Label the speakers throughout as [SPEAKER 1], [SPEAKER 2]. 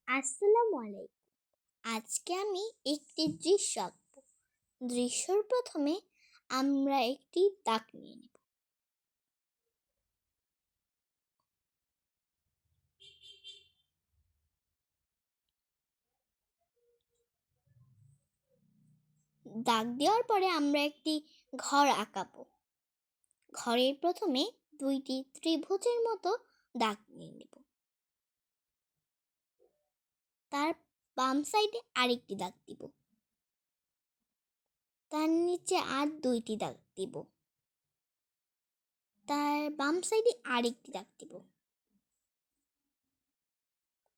[SPEAKER 1] আসসালামু আলাইকুম। আজকে আমি একটি দৃশ্য আঁকবো। দৃশ্যর প্রথমে আমরা একটি দাগ নিয়ে নেব। দাগ দেওয়ার পরে আমরা একটি ঘর আঁকাবো। ঘরের প্রথমে দুইটি ত্রিভুজের মতো দাগ নিয়ে নেব। তার বাম সাইডে আরেকটি দাগ দিব। তার নিচে আর দুইটি দাগ দিব। তার বাম সাইডে আরেকটি দাগ দিব।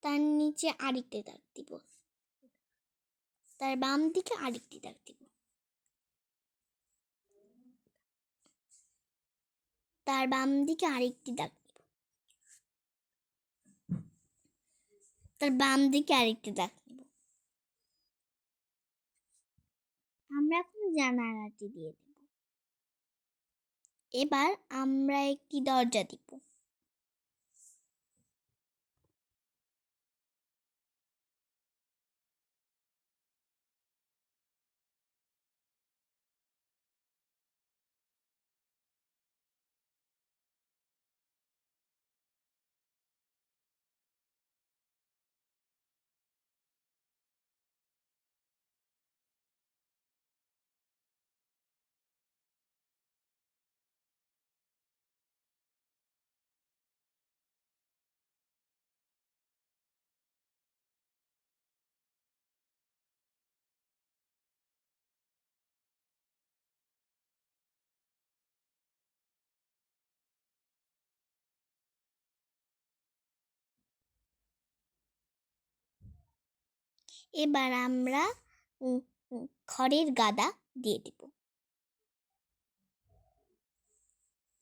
[SPEAKER 1] তার নিচে আরেকটি দাগ দিব। তার বাম দিকে আরেকটি দাগ দিব। তার বাম দিকে আরেকটি দাগ দিব। তার বাম দিকে আরেকটি দাগ দিব। আমরা এখন জানালাটি দিয়ে দেব। এবার আমরা একটি দরজা দিব। এবার আমরা খড়ের গাদা দিয়ে দেব।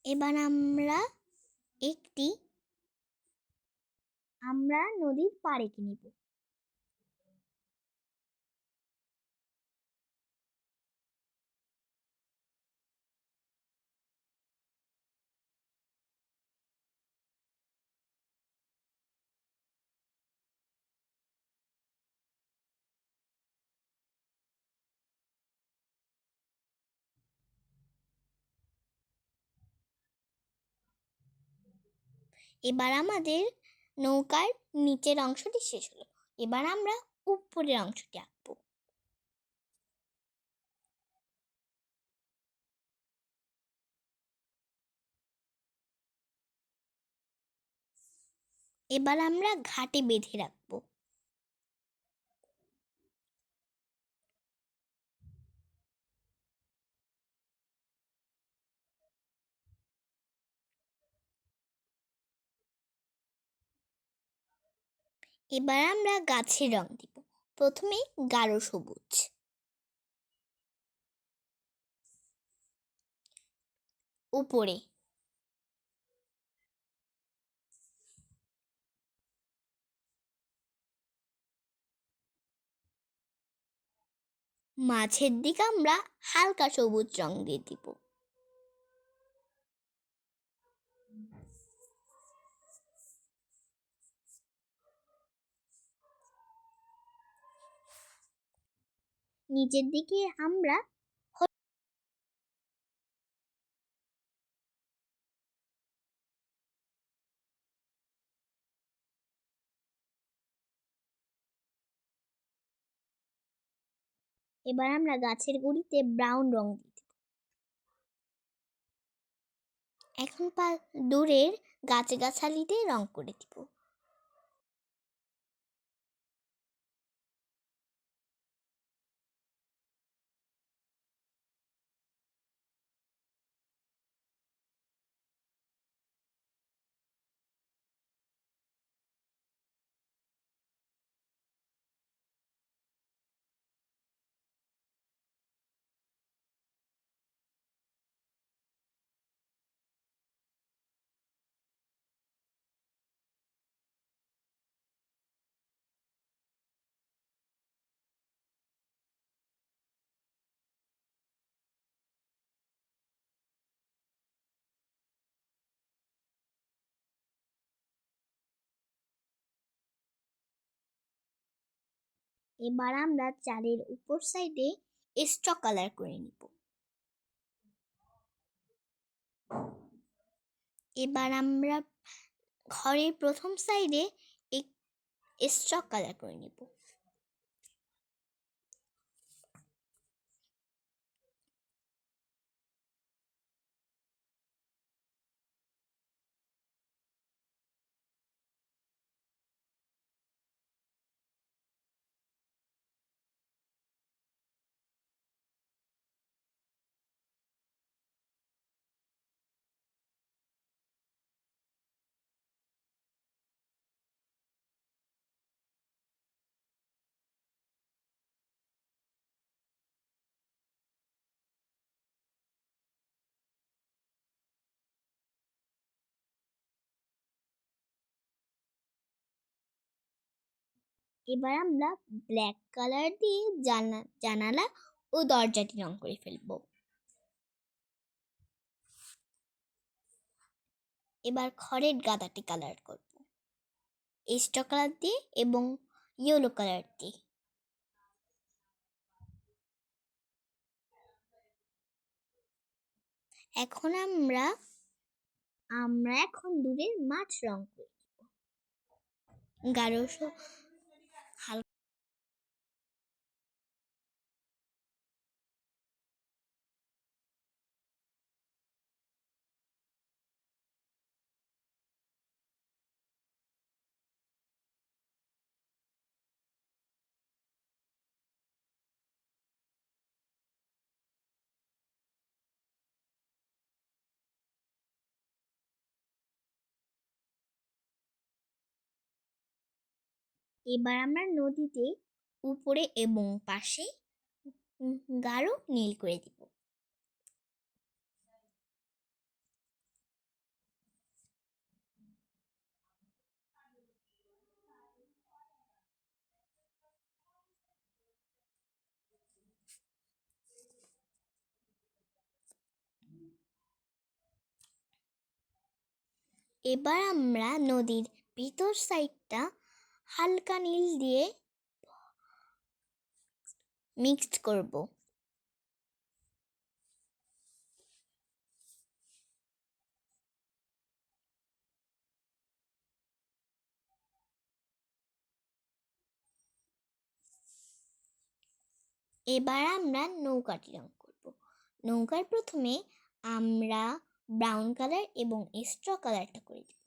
[SPEAKER 1] এবার আমরা নদীর পাড়ে নিব। এবার আমাদের নৌকার নিচের অংশটি শেষ হলো। এবার আমরা উপরের অংশটি আঁকবো। এবার আমরা ঘাটে বেঁধে রাখবো। এবার আমরা গাছের রং দিব। প্রথমে গাঢ় সবুজ, উপরে মাঝের দিকে আমরা হালকা সবুজ রং দিয়ে দিব। নিচের দিকে আমরা এবার আমরা গাছের গুঁড়িতে ব্রাউন রং দিই। এখন দূরের গাছগাছালিতে রং করে দিব। এবার আমরা চালের উপর সাইডে এক্সট্রা কালার করে নিব। এবার আমরা ঘরের প্রথম সাইডে এক্সট্রা কালার করে নিব। এবার আমরা ব্ল্যাক কালার দিয়ে জানালা ও দরজাটি রং করে ফেলব। এবার খড়ের গাদাটি কালার করব এক্সট্রা কালার দিয়ে এবং ইয়েলো কালার দিয়ে। এখন আমরা এখন দূরের মাঠ রং করি গাঢ় হালকা। এবার আমরা নদীতে উপরে এবং পাশে গাঢ় নীল করে দিব। এবার আমরা নদীর ভিতর সাইডটা হালকা নীল দিয়ে মিক্সড করব। এবার আমরা নৌকাটি রং করব। নৌকার প্রথমে আমরা ব্রাউন কালার এবং এক্সট্রা কালারটা করে দিব।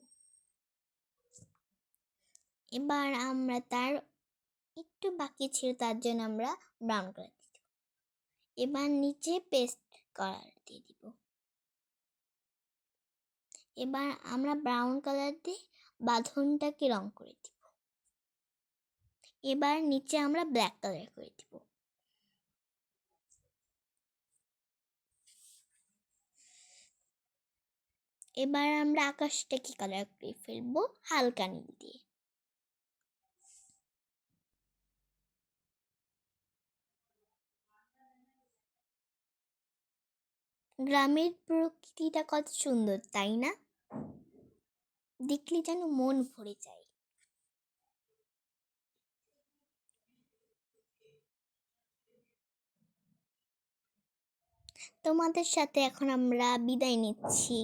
[SPEAKER 1] এবার আমরা তার একটু বাকি ছিল, তার জন্য আমরা ব্রাউন কালার দিব। এবার নিচে পেস্ট কালার দিয়ে দিব। এবার আমরা ব্রাউন কালার দিয়ে বাঁধনটাকে রং করে দিব। এবার নিচে আমরা ব্ল্যাক কালার করে দিব। এবার আমরা আকাশটাকে কালার করে ফেলবো হালকা নীল দিয়ে। গ্রামের প্রকৃতিটা কত সুন্দর, তাই না? দেখলে যেন মন ভরে যায়। তোমাদের সাথে এখন আমরা বিদায় নিচ্ছি।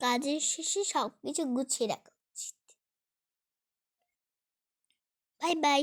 [SPEAKER 1] কাজের শেষে সবকিছু গুছিয়ে রাখা উচিত। Bye bye.